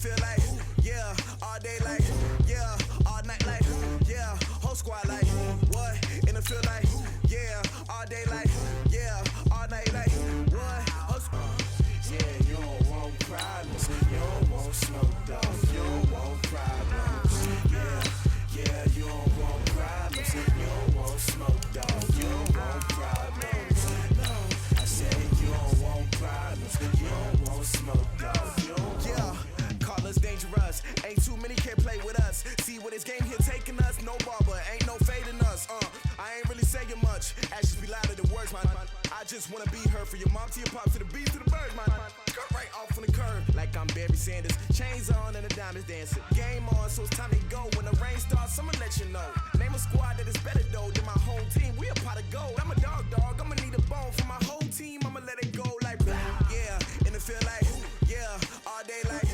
Feel like, yeah, all day like, yeah, all night like, yeah, whole squad like, what? In the field like, yeah, all day like, yeah, all night like, what? Whole squad. Yeah, you don't want problems, you don't want smoke dogs, you don't want problems. Yeah, you don't want problems, you don't want smoke dogs, you don't want problems. No, I said you don't want problems, you don't want smoke dogs, you don't want. Yeah. Dangerous, ain't too many can play with us. See what this game here taking us, no barber, ain't no fading us. I ain't really saying much, actions be louder than words, man. I just wanna be heard for your mom to your pop to the beat to the bird, man. Cut right off on the curb, like I'm Barry Sanders. Chains on and the diamonds dancing. Game on, so it's time to go. When the rain starts, I'ma let you know. Name a squad that is better though than my home team. We a pot of gold. I'm a dog, I'ma need a bone for my whole team. I'ma let it go like, yeah, in the field like, yeah, all day like.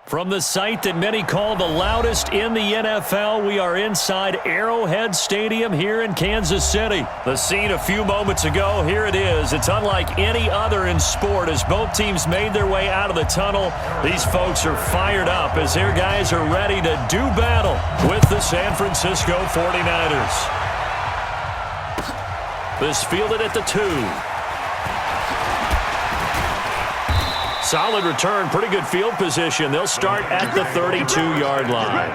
From the site that many call the loudest in the NFL, we are inside Arrowhead Stadium here in Kansas City. The scene a few moments ago, here it is. It's unlike any other in sport as both teams made their way out of the tunnel. These folks are fired up as their guys are ready to do battle with the San Francisco 49ers. This fielded at the 2. Solid return, pretty good field position. They'll start at the 32-yard line.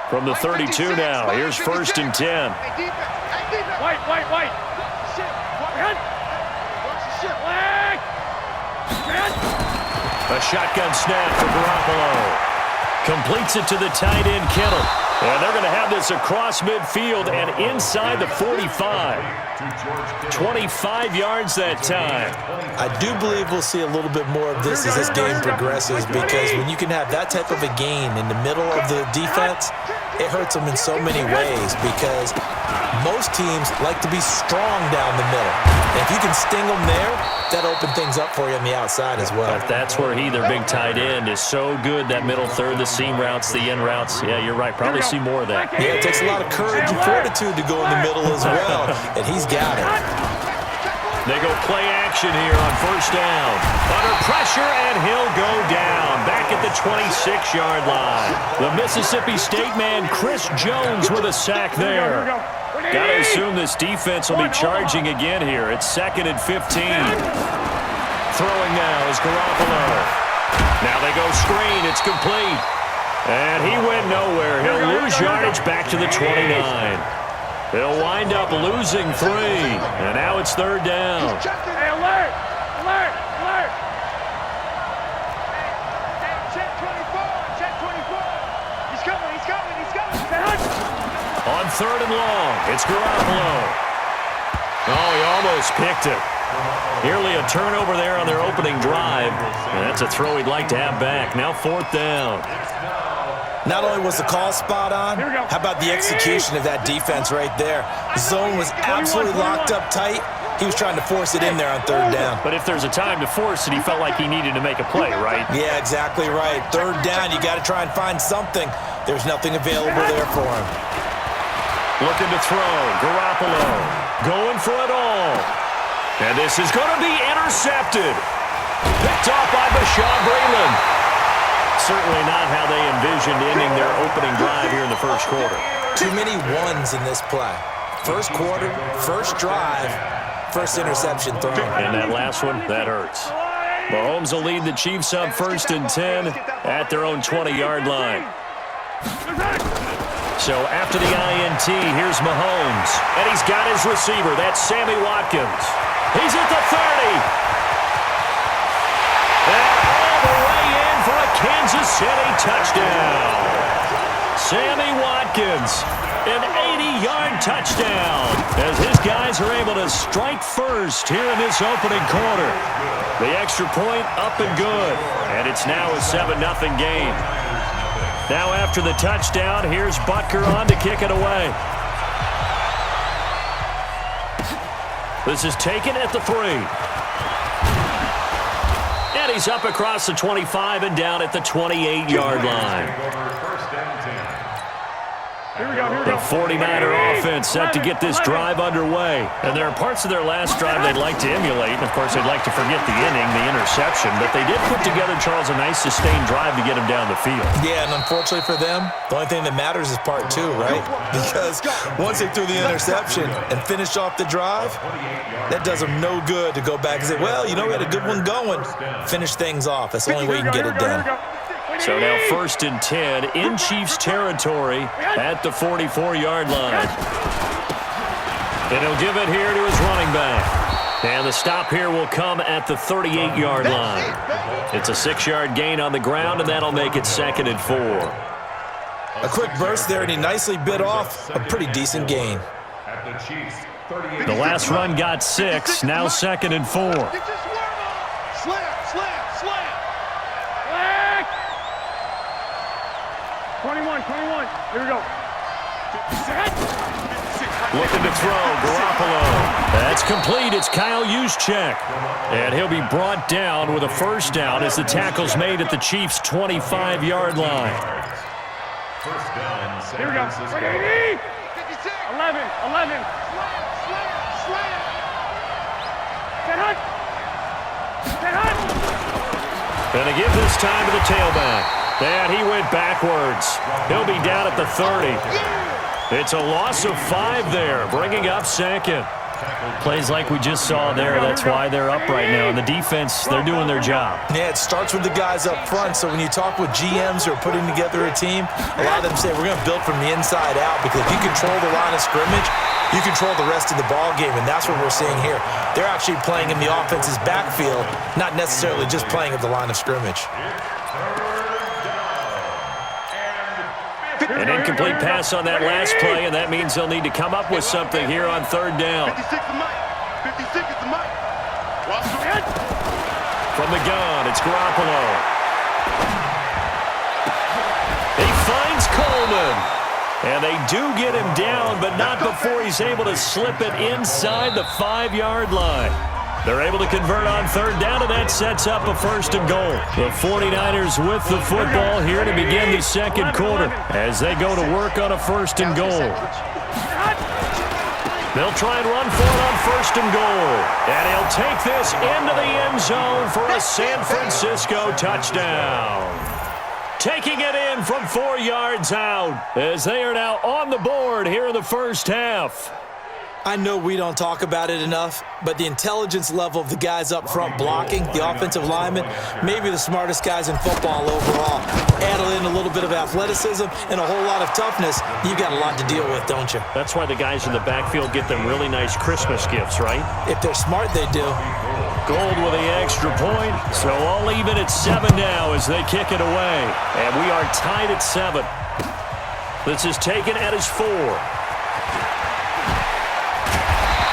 From the 32 now, here's 1st and 10. A shotgun snap for Garoppolo. Completes it to the tight end, Kittle. And they're going to have this across midfield and inside the 45. 25 yards that time. I do believe we'll see a little bit more of this as this game progresses, because when you can have that type of a gain in the middle of the defense, it hurts them in so many ways, because most teams like to be strong down the middle. And if you can sting them there, that opens things up for you on the outside as well. But that's where their big tight end, is so good, that middle third, the seam routes, the in routes. Yeah, you're right. Probably see more of that. Yeah, it takes a lot of courage and fortitude to go in the middle as well, and he's got it. They go play action here on 1st down. Under pressure, and he'll go down. Back at the 26-yard line. The Mississippi State man, Chris Jones, with a sack there. Got to assume this defense will be charging again here. It's 2nd and 15. Throwing now is Garoppolo. Now they go screen. It's complete. And he went nowhere. He'll lose yardage back to the 29. They'll wind up losing 3. And now it's 3rd down. Hey, alert! Alert! Alert! Check 24! Check 24! He's coming! He's coming! He's coming! On 3rd and long, it's Garoppolo. Oh, he almost picked it. Nearly a turnover there on their opening drive. And that's a throw he'd like to have back. Now 4th down. Not only was the call spot on, how about the execution of that defense right there? The zone was absolutely locked up tight. He was trying to force it in there on 3rd down. But if there's a time to force it, he felt like he needed to make a play, right? Yeah, exactly right. 3rd down, you got to try and find something. There's nothing available there for him. Looking to throw. Garoppolo going for it all. And this is going to be intercepted. Picked off by Bashaud Breeland. Certainly not how they envisioned ending their opening drive here in the 1st quarter. Too many ones in this play. 1st quarter, 1st drive, 1st interception thrown. And that last one, that hurts. Mahomes will lead the Chiefs up 1st and 10 at their own 20-yard line. So after the INT, here's Mahomes. And he's got his receiver. That's Sammy Watkins. He's at the 30. And all the way in for a Kansas City touchdown. Sammy Watkins, an 80-yard touchdown, as his guys are able to strike first here in this opening quarter. The extra point up and good. And it's now a 7-0 game. Now after the touchdown, here's Butker on to kick it away. This is taken at the 3. And he's up across the 25 and down at the 28-yard line. The 49er offense set to get this drive underway. And there are parts of their last drive they'd like to emulate. And, of course, they'd like to forget the inning, the interception. But they did put together, Charles, a nice sustained drive to get him down the field. Yeah, and unfortunately for them, the only thing that matters is part two, right? Because once they threw the interception and finished off the drive, that does them no good to go back and say, well, you know, we had a good one going. Finish things off. That's the only way you can get it done. So now 1st and 10 in Chiefs territory at the 44-yard line. And he'll give it here to his running back. And the stop here will come at the 38-yard line. It's a 6-yard gain on the ground, and that'll make it 2nd and 4. A quick burst there, and he nicely bit off a pretty decent gain. The last run got 6, now 2nd and 4. Slam. 21. Here we go. Looking to throw, Garoppolo. That's complete. It's Kyle Juszczyk. And he'll be brought down with a first down as the tackle's made at the Chiefs' 25-yard line. Here we go. 11. And they give this time to the tailback. And he went backwards. He'll be down at the 30. It's a loss of 5 there, bringing up 2nd. Plays like we just saw there. That's why they're up right now. And the defense, they're doing their job. Yeah, it starts with the guys up front. So when you talk with GMs who are putting together a team, a lot of them say, we're going to build from the inside out, because if you control the line of scrimmage, you control the rest of the ball game, and that's what we're seeing here. They're actually playing in the offense's backfield, not necessarily just playing at the line of scrimmage. An incomplete pass on that last play, and that means they'll need to come up with something here on 3rd down. 56 is the mic. From the gun, it's Garoppolo. He finds Coleman. And they do get him down, but not before he's able to slip it inside the 5-yard line. They're able to convert on 3rd down, and that sets up a 1st and goal. The 49ers with the football here to begin the 2nd quarter as they go to work on a 1st and goal. They'll try and run for it on 1st and goal. And he'll take this into the end zone for a San Francisco touchdown. Taking it in from 4 yards out as they are now on the board here in the first half. I know we don't talk about it enough, but the intelligence level of the guys up front blocking, the offensive linemen, maybe the smartest guys in football overall. Add in a little bit of athleticism and a whole lot of toughness, you've got a lot to deal with, don't you? That's why the guys in the backfield get them really nice Christmas gifts, right? If they're smart, they do. Gold with the extra point, so all even at 7 now as they kick it away. And we are tied at 7. This is taken at his 4.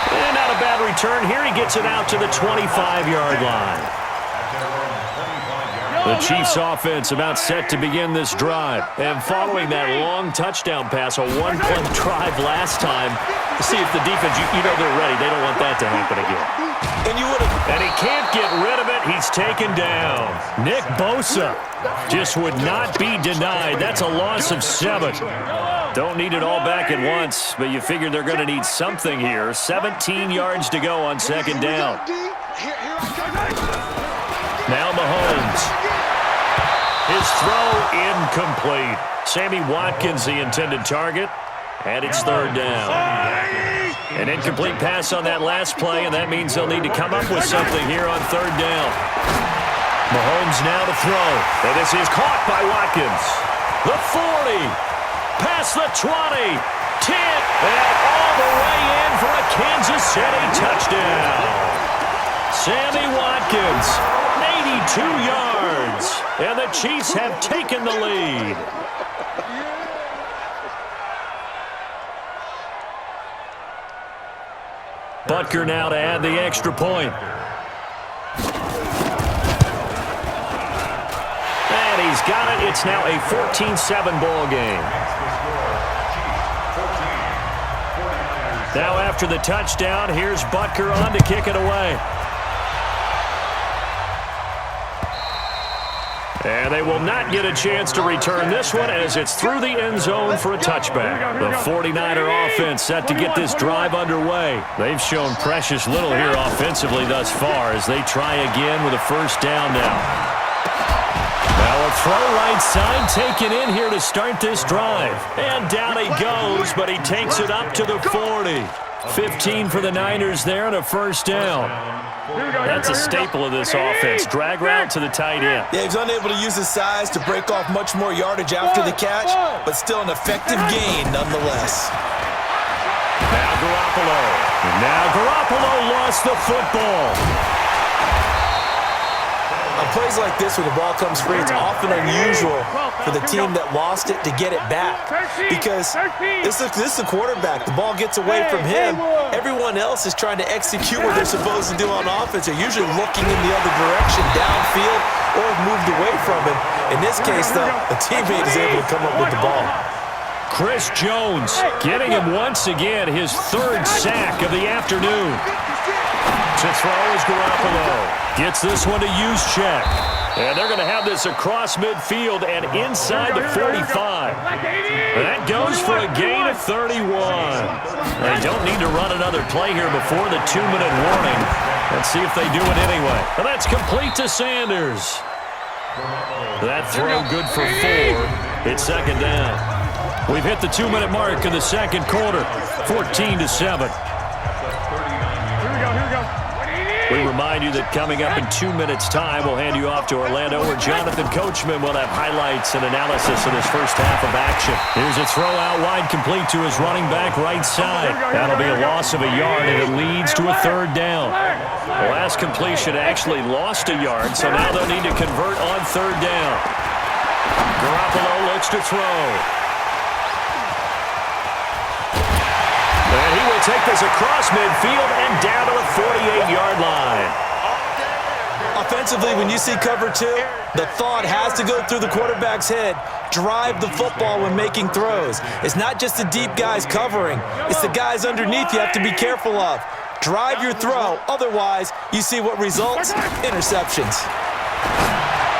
And not a bad return here. He gets it out to the 25-yard line. The Chiefs offense about set to begin this drive. And following that long touchdown pass, a one-play drive last time, to see if the defense, you know they're ready. They don't want that to happen again. And he can't get rid of it. He's taken down. Nick Bosa just would not be denied. That's a loss of 7. Don't need it all back at once, but you figure they're going to need something here. 17 yards to go on 2nd down. Now Mahomes. His throw incomplete. Sammy Watkins, the intended target, and it's 3rd down. An incomplete pass on that last play, and that means they'll need to come up with something here on 3rd down. Mahomes now to throw, and this is caught by Watkins. The 40. Past the 20, 10, and all the way in for a Kansas City touchdown. Sammy Watkins, 82 yards, and the Chiefs have taken the lead. Butker now to add the extra point. And he's got it. It's now a 14-7 ball game. Now after the touchdown, here's Butker on to kick it away. And they will not get a chance to return this one as it's through the end zone for a touchback. The 49er offense set to get this drive underway. They've shown precious little here offensively thus far as they try again with a first down now. Now a throw right side taken in here to start this drive. And down he goes, but he takes it up to the 40. 15 for the Niners there and a first down. That's a staple of this offense. Drag route to the tight end. Yeah, he's unable to use his size to break off much more yardage after the catch, but still an effective gain nonetheless. Now Garoppolo lost the football. On plays like this, when the ball comes free, it's often unusual for the team that lost it to get it back. Because this is the quarterback. The ball gets away from him. Everyone else is trying to execute what they're supposed to do on offense. They're usually looking in the other direction, downfield, or have moved away from him. In this case, though, a teammate is able to come up with the ball. Chris Jones getting him once again, his third sack of the afternoon. To throw is Garoppolo. Gets this one to Juszczyk. And they're going to have this across midfield and inside the 45. That goes for a gain of 31. They don't need to run another play here before the 2-minute warning. Let's see if they do it anyway. And that's complete to Sanders. That throw good for 4. It's second down. We've hit the 2-minute mark in the second quarter. 14-7. We remind you that coming up in 2 minutes' time, we'll hand you off to Orlando, where Jonathan Coachman will have highlights and analysis of his first half of action. Here's a throw out wide, complete to his running back right side. That'll be a loss of a yard, and it leads to a third down. The last completion actually lost a yard, so now they'll need to convert on third down. Garoppolo looks to throw. And he will take this across midfield and down to the 48-yard line. Offensively, when you see cover 2, the thought has to go through the quarterback's head. Drive the football when making throws. It's not just the deep guys covering. It's the guys underneath you have to be careful of. Drive your throw. Otherwise, you see what results? Interceptions.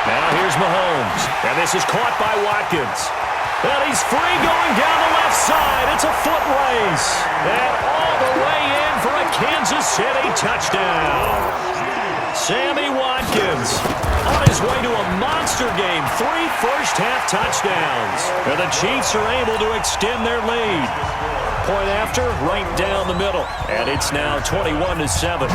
Now here's Mahomes. And this is caught by Watkins. And he's free going down the left side. It's a foot race. And all the way in for a Kansas City touchdown. Sammy Watkins on his way to a monster game. 3 first-half touchdowns. And the Chiefs are able to extend their lead. Point after, right down the middle. And it's now 21-7.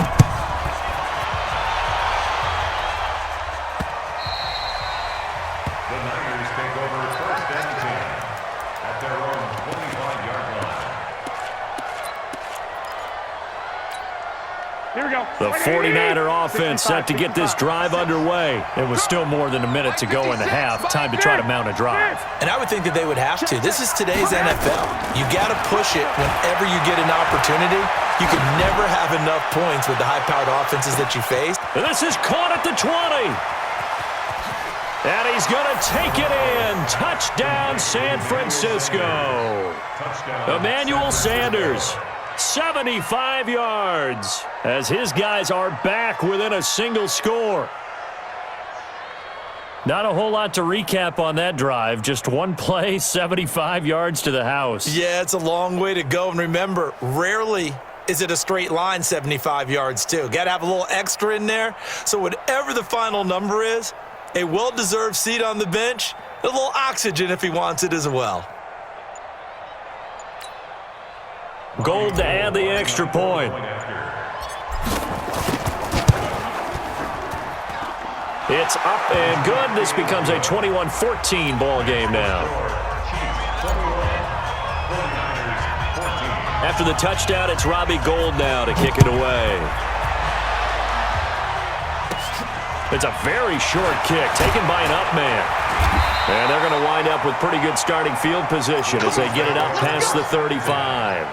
The 49er offense set to get this drive underway. It was still more than a minute to go in the half. Time to try to mount a drive. And I would think that they would have to. This is today's NFL. You got to push it whenever you get an opportunity. You can never have enough points with the high-powered offenses that you face. And this is caught at the 20. And he's going to take it in. Touchdown, San Francisco. Emmanuel Sanders. 75 yards as his guys are back within a single score. Not a whole lot to recap on that drive. Just one play, 75 yards to the house. Yeah, it's a long way to go. And remember, rarely is it a straight line 75 yards too. Got to have a little extra in there. So whatever the final number is, a well-deserved seat on the bench, a little oxygen if he wants it as well. Gold to add the extra point. It's up and good. This becomes a 21-14 ball game now. After the touchdown, it's Robbie Gould now to kick it away. It's a very short kick taken by an up man. And they're going to wind up with pretty good starting field position as they get it up past the 35.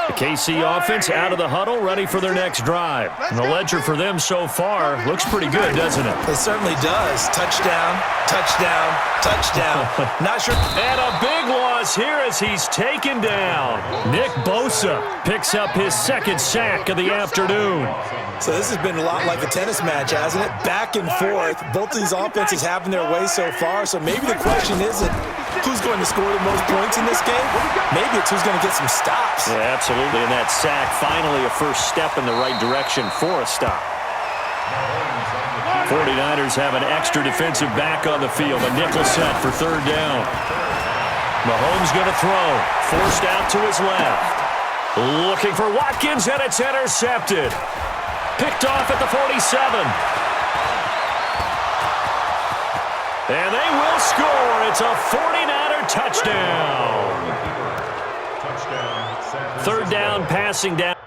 The KC offense out of the huddle, ready for their next drive. And the ledger for them so far looks pretty good, doesn't it? It certainly does. Touchdown, Touchdown, touchdown. Not sure. And a big loss here as he's taken down. Nick Bosa picks up his second sack of the afternoon. So this has been a lot like a tennis match, hasn't it? Back and forth. Both of these offenses having their way so far. So maybe the question isn't who's going to score the most points in this game. Maybe it's who's going to get some stops. Yeah, absolutely. And that sack, finally a first step in the right direction for a stop. 49ers have an extra defensive back on the field. A nickel set for third down. Mahomes going to throw. Forced out to his left. Looking for Watkins, and it's intercepted. Picked off at the 47. And they will score. It's a 49er touchdown. Third down, passing down.